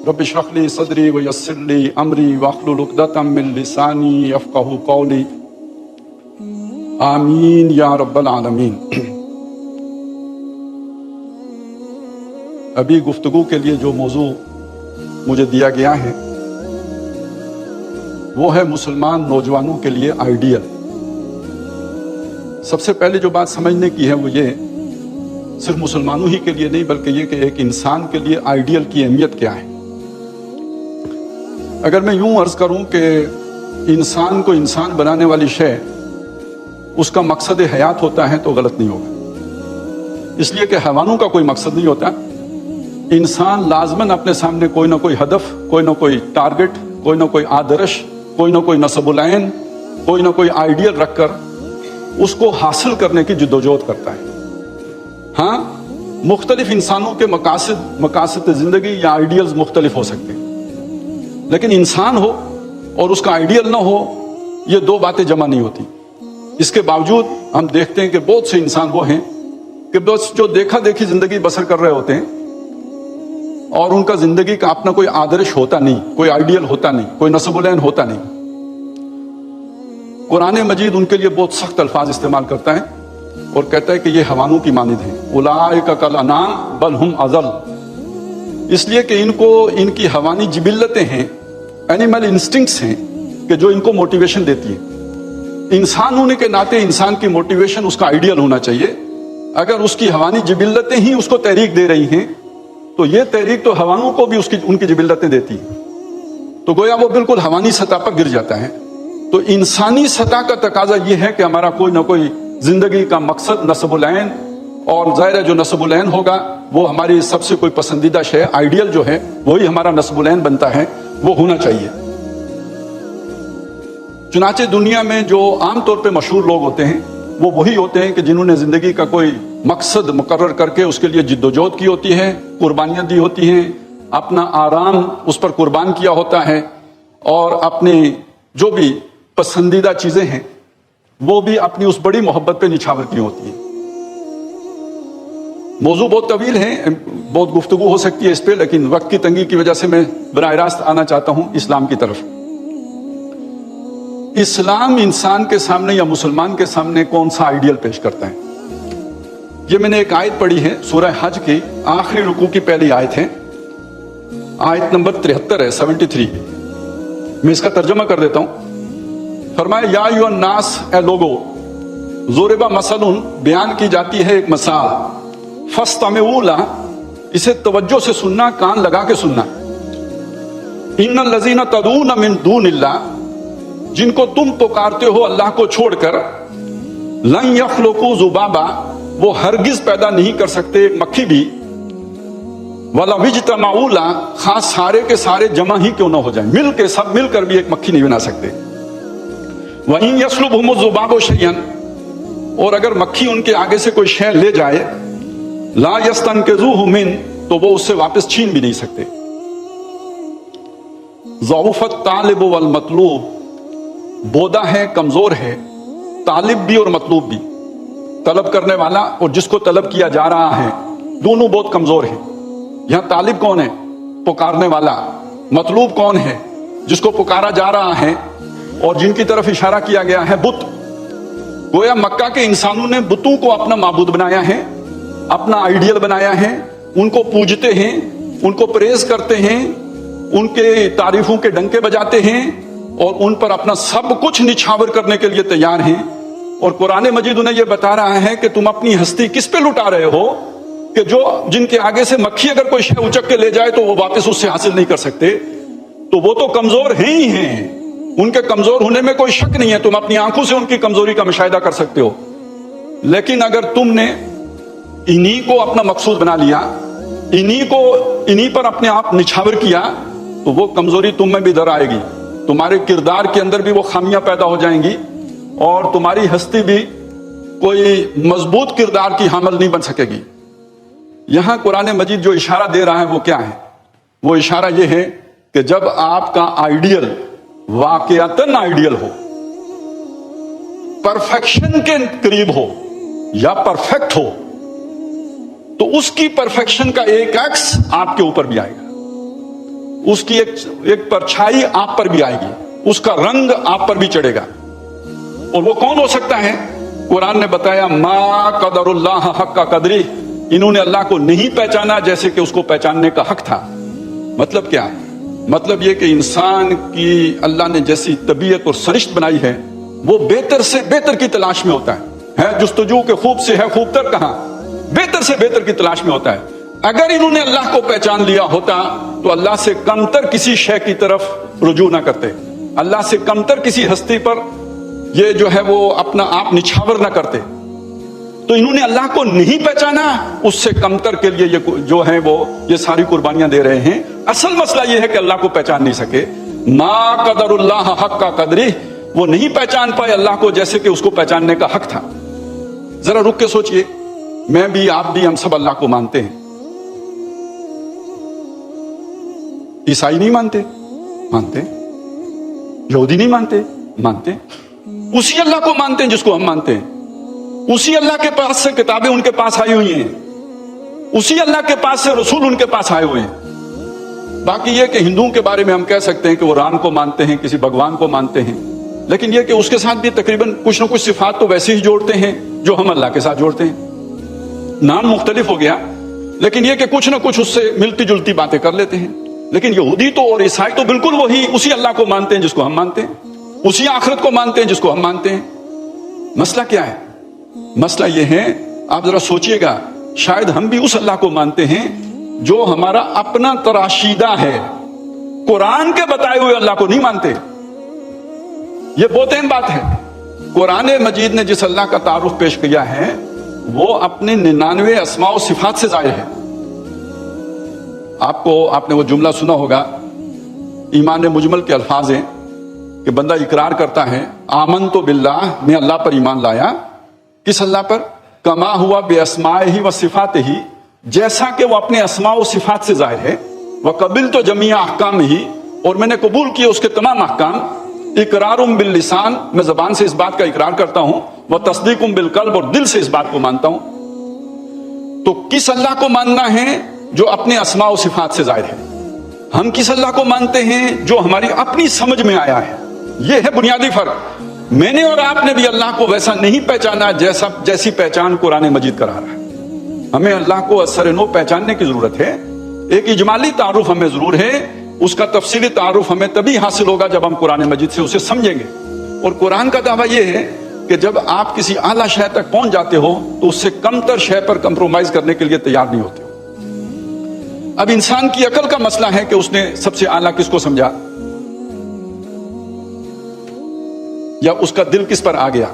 रब इश्रह ली सदरी व यस्सिर ली अमरी वहलुल उक़दतम मिन लिसानी यफ़क़हू क़ौली आमीन या रब्बल आलमीन। अभी गुफ्तगू के लिए जो मौजू मुझे दिया गया है वो है मुसलमान नौजवानों के लिए आइडियल। सबसे पहले जो बात समझने की है वो ये, सिर्फ मुसलमानों ही के लिए नहीं बल्कि ये कि एक इंसान के लिए आइडियल की अहमियत क्या है। अगर मैं यूं अर्ज करूं कि इंसान को इंसान बनाने वाली शय उसका मकसद हयात होता है तो गलत नहीं होगा, इसलिए कि हैवानों का कोई मकसद नहीं होता। इंसान लाजमन अपने सामने कोई ना कोई हदफ, कोई ना कोई टारगेट, कोई ना कोई आदर्श, कोई ना कोई नस्बुल-ऐन, कोई ना कोई आइडियल रखकर उसको हासिल करने की जिद्दोजहद करता है। हाँ, मुख्तलिफ इंसानों के मकासद जिंदगी या आइडियल्स मुख्तलिफ हो सकते हैं, लेकिन इंसान हो और उसका आइडियल ना हो, ये दो बातें जमा नहीं होती। इसके बावजूद हम देखते हैं कि बहुत से इंसान वो हैं कि बस जो देखा देखी जिंदगी बसर कर रहे होते हैं और उनका जिंदगी का अपना कोई आदर्श होता नहीं, कोई आइडियल होता नहीं, कोई नस्बुल-ऐन होता नहीं। कुरान मजीद उनके लिए बहुत सख्त अल्फाज इस्तेमाल करता है और कहता है कि ये हवानों की मानिद हैं, उलाइका कल अनाम बल हुम अज़ल, इसलिए कि इनको इनकी हवानी जिबिल्लतें हैं, एनिमल इंस्टिंक्ट्स हैं कि जो इनको मोटिवेशन देती है। इंसान होने के नाते इंसान की मोटिवेशन उसका आइडियल होना चाहिए। अगर उसकी हवानी जिबिल्लतें ही उसको तहरीक दे रही हैं तो ये तहरीक तो हवानों को भी उनकी जिबिल्लतें देती है, तो गोया वो बिल्कुल हवानी सतह पर गिर जाता है। तो इंसानी सतह का तकाजा ये है कि हमारा कोई ना कोई जिंदगी का मकसद नस्बुल-ऐन, और ज़ाहिर है जो नस्बुल-ऐन होगा वो हमारी सबसे कोई पसंदीदा शय, आइडियल जो है वही हमारा नस्बुल-ऐन बनता है, वो होना चाहिए। चुनाचे दुनिया में जो आमतौर पे मशहूर लोग होते हैं वो वही होते हैं कि जिन्होंने जिंदगी का कोई मकसद मुकर्रर करके उसके लिए जिद्दोजहद की होती है, कुर्बानियां दी होती हैं, अपना आराम उस पर कुर्बान किया होता है और अपनी जो भी पसंदीदा चीजें हैं वो भी अपनी उस बड़ी मोहब्बत पे निछावर की होती है। मौजू बहुत तवील है, बहुत गुफ्तगू हो सकती है इस पे, लेकिन वक्त की तंगी की वजह से मैं बराह रास्त आना चाहता हूं इस्लाम की तरफ। इस्लाम इंसान के सामने या मुसलमान के सामने कौन सा आइडियल पेश करता है? ये मैंने एक आयत पढ़ी है सूरह हज की आखिरी रुकू की पहली आयत है, आयत नंबर 73 है, 73। मैं इसका तर्जुमा कर देता हूं। फरमाया या अय्युहन नास, ए लोगो, ज़ुरिबा मसलुन, बयान की जाती है एक मसाल, फस्तमिऊ ला, इसे तवज्जो से सुनना, कान लगा के सुनना। इन्नल लज़ीना तदून मिन दूनिल्लाह, जिनको तुम पुकारते हो अल्लाह को छोड़कर, लन यख्लुकू ज़ुबाबा, वो हरगिज पैदा नहीं कर सकते एक मक्खी भी, वला विज्तमाऊ ला, खास सारे के सारे जमा ही क्यों ना हो जाए, मिल के सब मिलकर भी एक मक्खी नहीं बना सकते। वहीं यस्लुबहुमु ज़ुबाबु शय्यन, और अगर मक्खी उनके आगे से कोई शय ले जाए, ला यस्तनकिज़ूहु मिन, तो वो उससे वापस छीन भी नहीं सकते। ज़ऊफ़त तालिब वल मतलूब, बोदा है, कमजोर है, तालिब भी और मतलूब भी, तलब करने वाला और जिसको तलब किया जा रहा है, दोनों बहुत कमजोर हैं। यहां तालिब कौन है? पुकारने वाला। मतलूब कौन है? जिसको पुकारा जा रहा है और जिनकी तरफ इशारा किया गया है, बुत। गोया मक्का के इंसानों ने बुतों को अपना माबूद बनाया है, अपना आइडियल बनाया है, उनको पूजते हैं, उनको प्रेज करते हैं, उनके तारीफों के डंके बजाते हैं और उन पर अपना सब कुछ निछावर करने के लिए तैयार हैं। और कुरान मजीद उन्हें यह बता रहा है कि तुम अपनी हस्ती किस पे लुटा रहे हो कि जो जिनके आगे से मक्खी अगर कोई शय उचक के ले जाए तो वो वापस उससे हासिल नहीं कर सकते, तो वो तो कमजोर हैं ही हैं, उनके कमजोर होने में कोई शक नहीं है, तुम अपनी आंखों से उनकी कमजोरी का मुशाहिदा कर सकते हो। लेकिन अगर तुमने इन्हीं को अपना मकसूद बना लिया, इन्हीं पर अपने आप निछावर किया, तो वो कमजोरी तुम में भी दर आएगी, तुम्हारे किरदार के अंदर भी वो खामियां पैदा हो जाएंगी और तुम्हारी हस्ती भी कोई मजबूत किरदार की हामिल नहीं बन सकेगी। यहां कुरान मजीद जो इशारा दे रहा है वो क्या है? वो इशारा ये है कि जब आपका आइडियल वाकयातन आइडियल हो, परफेक्शन के करीब हो या परफेक्ट हो, तो उसकी परफेक्शन का एक एक्स आपके ऊपर भी आएगा। उसकी एक परछाई आप पर भी आएगी, उसका रंग आप पर भी चढ़ेगा। और वो कौन हो सकता है? कुरान ने बताया मा कदरुल्लाह हक्का कदरी, इन्होंने अल्लाह को नहीं पहचाना जैसे कि उसको पहचानने का हक था। मतलब क्या? मतलब ये कि इंसान की अल्लाह ने जैसी तबीयत और सरिश्त बनाई है, वो बेहतर से बेहतर की तलाश में होता है जुस्तजू के खूब से है खूबतर कहां, बेहतर से बेहतर की तलाश में होता है। अगर इन्होंने अल्लाह को पहचान लिया होता तो अल्लाह से कमतर किसी शय की तरफ रुजू ना करते, अल्लाह से कमतर किसी हस्ती पर ये जो है वो अपना आप निछावर ना करते। तो इन्होंने अल्लाह को नहीं पहचाना, उससे कमतर के लिए ये जो है वो ये सारी कुर्बानियां दे रहे हैं। असल मसला ये है कि अल्लाह को पहचान नहीं सके। मा कदरुल्लाह हक्का कदरी, वो नहीं पहचान पाए अल्लाह को जैसे कि उसको पहचानने का हक था। जरा रुक के सोचिए, मैं भी, आप भी, हम सब अल्लाह को मानते हैं। ईसाई नहीं मानते? मानते। यहूदी नहीं मानते? मानते। उसी अल्लाह को मानते हैं जिसको हम मानते हैं। उसी अल्लाह के पास से किताबें उनके पास आई हुई हैं, उसी अल्लाह के पास से रसूल उनके पास आए हुए हैं। बाकी ये कि हिंदुओं के बारे में हम कह सकते हैं कि वो राम को मानते हैं, किसी भगवान को मानते हैं, लेकिन ये कि उसके साथ भी तकरीबन कुछ ना कुछ सिफात तो वैसे ही जोड़ते हैं जो हम अल्लाह के साथ जोड़ते हैं। नाम मुख्तलिफ हो गया, लेकिन ये कि कुछ ना कुछ उससे मिलती जुलती बातें कर लेते हैं। लेकिन यहूदी तो और ईसाई तो बिल्कुल वही उसी अल्लाह को मानते हैं जिसको हम मानते हैं, उसी आखिरत को मानते हैं जिसको हम मानते हैं। मसला क्या है? मसला ये है, आप जरा सोचिएगा, शायद हम भी उस अल्लाह को मानते हैं जो हमारा अपना तराशीदा है, कुरान के बताए हुए अल्लाह को नहीं मानते। ये बहुत अहम बात है। कुरान मजीद ने जिस अल्लाह का तारुफ पेश किया है वो अपने 99 अस्मा और सिफात से जाहिर है। आपने वो जुमला सुना होगा, ईमान मुजमल के अल्फाज हैं कि बंदा इकरार करता है आमन तो बिल्लाह, मैं अल्लाह पर ईमान लाया। किस अल्लाह पर? कमा हुआ बेअस्माए ही व सिफात ही, जैसा कि वो अपने अस्मा व सिफात से जाहिर है। वह कबिल तो जमिया अहकाम ही, और मैंने कबूल किए उसके तमाम अहकाम। इकरारुम बिल लिसान, मैं जबान से इस बात का इकरार करता हूं। वह तस्दीकुम बिल कल्ब, और दिल से इस बात को मानता हूं। तो किस अल्लाह को मानना है? जो अपने अस्मा व सिफात से जाहिर है। हम किस अल्लाह को मानते हैं? जो हमारी अपनी समझ में आया है। यह है बुनियादी फर्क। मैंने और आपने भी अल्लाह को वैसा नहीं पहचाना जैसी पहचान कुरान मजीद करा रहा है। हमें अल्लाह को असर नो पहचानने की जरूरत है। एक इजमाली तारुफ हमें जरूर है, उसका तफसीली तारुफ हमें तभी हासिल होगा जब हम कुरान मजीद से उसे समझेंगे। और कुरान का दावा यह है कि जब आप किसी आला शय तक पहुंच जाते हो तो उससे कमतर शय पर कंप्रोमाइज करने के लिए तैयार नहीं होते हो। अब इंसान की अकल का मसला है कि उसने सबसे आला किसको समझा, या उसका दिल किस पर आ गया।